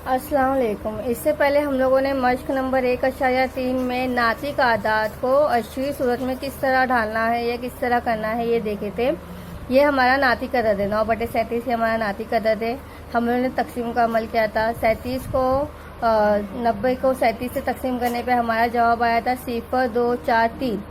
अस्सलाम वालेकुम। इससे पहले हम लोगों ने मश्क नंबर 1.3 में नातिक आदात को अशरी सूरत में किस तरह ढालना है या किस तरह करना है ये देखे थे। ये हमारा नातिक अदद है, 9/37 ये हमारा नातिक अदद है। हम लोगों ने तकसीम का अमल किया था। 37 को 90 को 37 से तकसीम करने पे हमारा जवाब आया था 0, 2, 4, 3।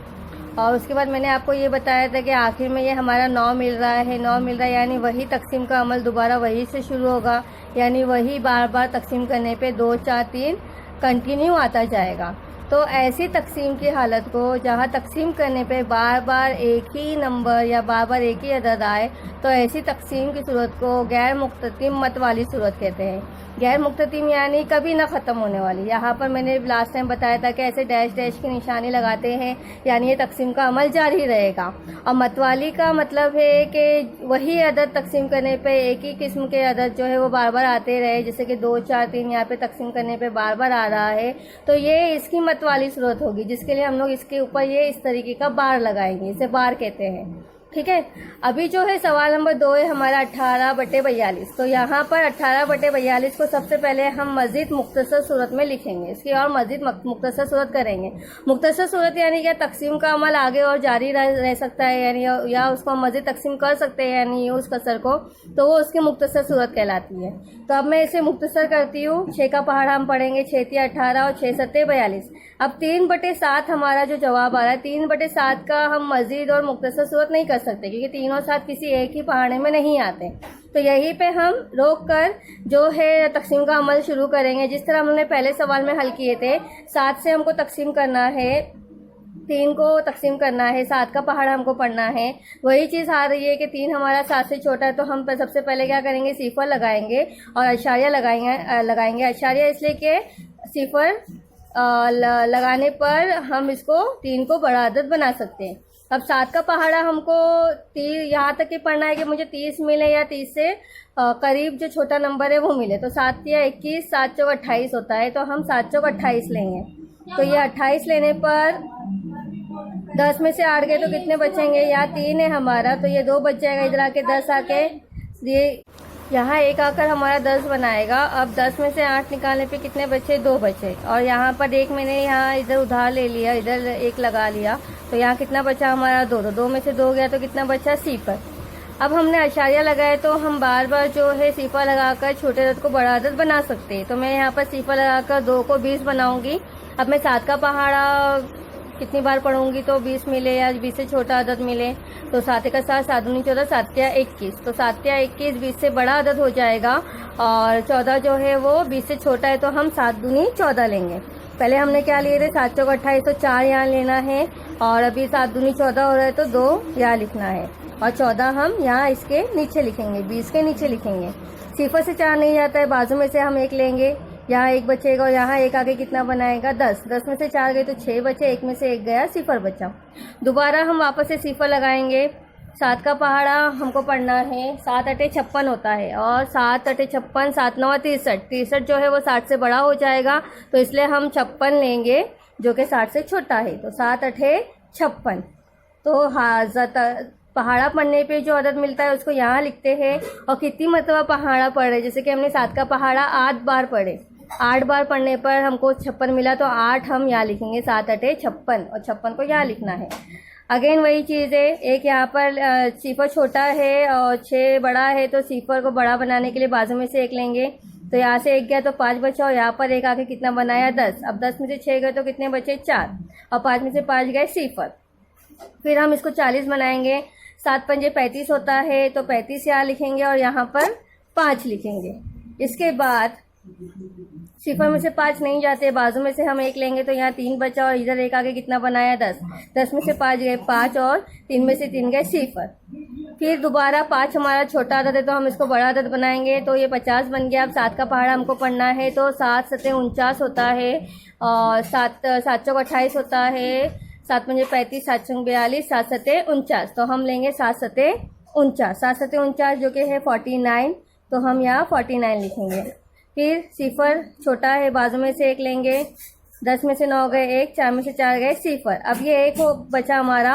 और उसके बाद मैंने आपको ये बताया था कि आखिर में ये हमारा 9 मिल रहा है। 9 मिल रहा है यानी वही तकसीम का अमल दोबारा वही से शुरू होगा, यानी वही बार बार तकसीम करने पे 2, 4, 3 कंटिन्यू आता जाएगा। तो ऐसी तकसीम की हालत को जहाँ तकसीम करने पे बार बार एक ही नंबर या बार बार एक ही अदद आए, तो ऐसी तकसीम की सूरत को गैर मुख्ततिम मत वाली सूरत कहते हैं। गैर मुख्ततिम यानी कभी ना ख़त्म होने वाली। यहाँ पर मैंने लास्ट टाइम बताया था कि ऐसे डैश डैश की निशानी लगाते हैं, यानी ये तकसीम का अमल जारी रहेगा। और मतवाली का मतलब है कि वही अदद तकसीम करने पे एक ही किस्म के अदद जो है वो बार बार आते रहे, जैसे कि 2, 4, 3 यहाँ पे तकसीम करने पे बार बार आ रहा है, तो ये इसकी मत वाली सूरत होगी, जिसके लिए हम लोग इसके ऊपर ये इस तरीके का बार लगाएंगे, इसे बार कहते हैं। ठीक है। अभी जो है सवाल नंबर 2 है हमारा 18/42। तो यहाँ पर 18/42 को सबसे पहले हम मज़ीद मुख्तसर सूरत में लिखेंगे, इसकी और मज़ीद मुख्तसर सूरत करेंगे। मुख्तसर सूरत यानी क्या, तकसीम का अमल आगे और जारी रह सकता है, यानी या उसको हम मज़ीद तकसीम कर सकते हैं यानी यूज़ कसर को, तो वो उसकी मुख्तसर सूरत कहलाती है। तो अब मैं इसे मुख्तसर करती हूँ। 6 का पहाड़ा हम पढ़ेंगे, 6 × 18 और 6 × 7 = 42। अब 3/7 हमारा जो जवाब आ रहा है, 3/7 का हम मज़ीद और मुख्तसर सूरत नहीं कर सकते, क्योंकि 3 और 7 किसी एक ही पहाड़े में नहीं आते। तो यहीं पे हम रोक कर जो है तकसीम का अमल शुरू करेंगे, जिस तरह हमने पहले सवाल में हल किए थे। 7 से हमको तकसीम करना है, 3 को तकसीम करना है, 7 का पहाड़ा हमको पढ़ना है। वही चीज़ आ रही है कि 3 हमारा 7 से छोटा है, तो हम सबसे पहले क्या करेंगे, सिफर लगाएंगे और अशारिया लगाएंगे। अशारिया इसलिए कि सिफर लगाने पर हम इसको 3 को बड़ा अदद बना सकते हैं। अब 7 का पहाड़ा हमको यहाँ तक ही पढ़ना है कि मुझे 30 मिले या 30 से करीब जो छोटा नंबर है वो मिले। तो 7 × 21, 7 × 28 होता है, तो हम 7 × 28 लेंगे। तो ये 28 लेने पर 10 में से 8 गए तो कितने बचेंगे, यहाँ 3 है हमारा, तो ये 2 बच जाएगा। इधर आके 10 आके ये यहाँ 1 आकर हमारा 10 बनाएगा। अब 10 में से 8 निकालने पे कितने बचे, 2 बचे। और यहाँ पर 1 मैंने यहाँ इधर उधार ले लिया, इधर 1 लगा लिया, तो यहाँ कितना बचा हमारा, 2। तो 2 में से 2 गया तो कितना बचा, सिफर। अब हमने अशारिया लगाए तो हम बार बार जो है सिफर लगाकर छोटे अदद को बड़ा अदद बना सकते हैं। तो मैं यहाँ पर सिफर लगाकर 2 को 20 बनाऊंगी। अब मैं 7 का पहाड़ा कितनी बार पढ़ूंगी तो 20 मिले या 20 से छोटा अदद मिले, तो 7 का 7, 7 दूनी 14, 7 × 21। तो 7 × 21 20 से बड़ा अदद हो जाएगा, और 14 जो है वो 20 से छोटा है, तो हम 7 दूनी 14 लेंगे। पहले हमने क्या लिए थे, 7 × 28, तो 4 यहाँ लेना है, और अभी 7 दूनी 14 हो रहा है, तो 2 यहाँ लिखना है, और 14 हम यहाँ इसके नीचे लिखेंगे, 20 के नीचे लिखेंगे। सिफर से 4 नहीं जाता है, बाजू में से हम 1 लेंगे, यहाँ 1 बचेगा, और यहाँ 1 आगे कितना बनाएगा, 10। 10 में से 4 गए तो 6 बचे, 1 में से 1 गया, सिफर बचा। दोबारा हम वापस से सिफर लगाएंगे। 7 का पहाड़ा हमको पढ़ना है, 7 × 8 = 56 होता है, और 7 × 8 = 56, 7 × 9 = 63। 63 जो है वो 60 से बड़ा हो जाएगा, तो इसलिए हम 56 लेंगे जो कि 60 से छोटा है। तो 7 × 8 = 56। तो पहाड़ा पढ़ने पे जो अदद मिलता है उसको यहाँ लिखते हैं, और कितनी मरतबा पहाड़ा पढ़े, जैसे कि हमने 7 का पहाड़ा 8 बार पढ़े, 8 बार पढ़ने पर हमको 56 मिला, तो 8 हम यहाँ लिखेंगे, 7 × 8 = 56, और 56 को यहाँ लिखना है। अगेन वही चीज़ है, एक यहाँ पर सिफर छोटा है और 6 बड़ा है, तो सिफर को बड़ा बनाने के लिए बाजू में से 1 लेंगे, तो यहाँ से 1 गया तो 5 बचा, और यहाँ पर 1 आके कितना बनाया, 10। अब 10 में से 6 गए तो कितने बचे, 4, और 5 में से 5 गए, सिफर। फिर हम इसको 40 बनाएंगे। 7 × 5 = 35 होता है, तो 35 यहाँ लिखेंगे, और यहाँ पर 5 लिखेंगे। इसके बाद सिफर में से 5 नहीं जाते, बाजू में से हम 1 लेंगे, तो यहाँ 3 बचा, और इधर 1 आगे कितना बनाया, 10। 10 में से 5 गए, 5, और 3 में से 3 गए, सिफर। फिर दोबारा 5 हमारा छोटा अदद है, तो हम इसको बड़ा अदद बनाएंगे, तो ये 50 बन गया। अब 7 का पहाड़ा हमको पढ़ना है, तो 7 × 7 = 49 होता है, और 7 × 28 होता है, 7 × 5 = 35, 7 × 6 = 42, 7 × 7 = 49। तो हम लेंगे 7 × 7 = 49, 7 × 7 = 49 जो कि है 49, तो हम यहाँ 49 लिखेंगे। फिर सिफर छोटा है, बाजू में से 1 लेंगे, 10 में से 9 गए 1, 4 में से 4 गए, सिफर। अब ये 1 बचा हमारा,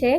6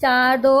4 2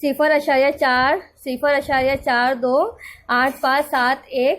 0.4 0.42 8 5 7 1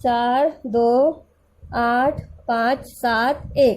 4 2 8 5 7 1.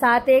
7 1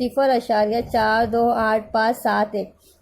0.428571.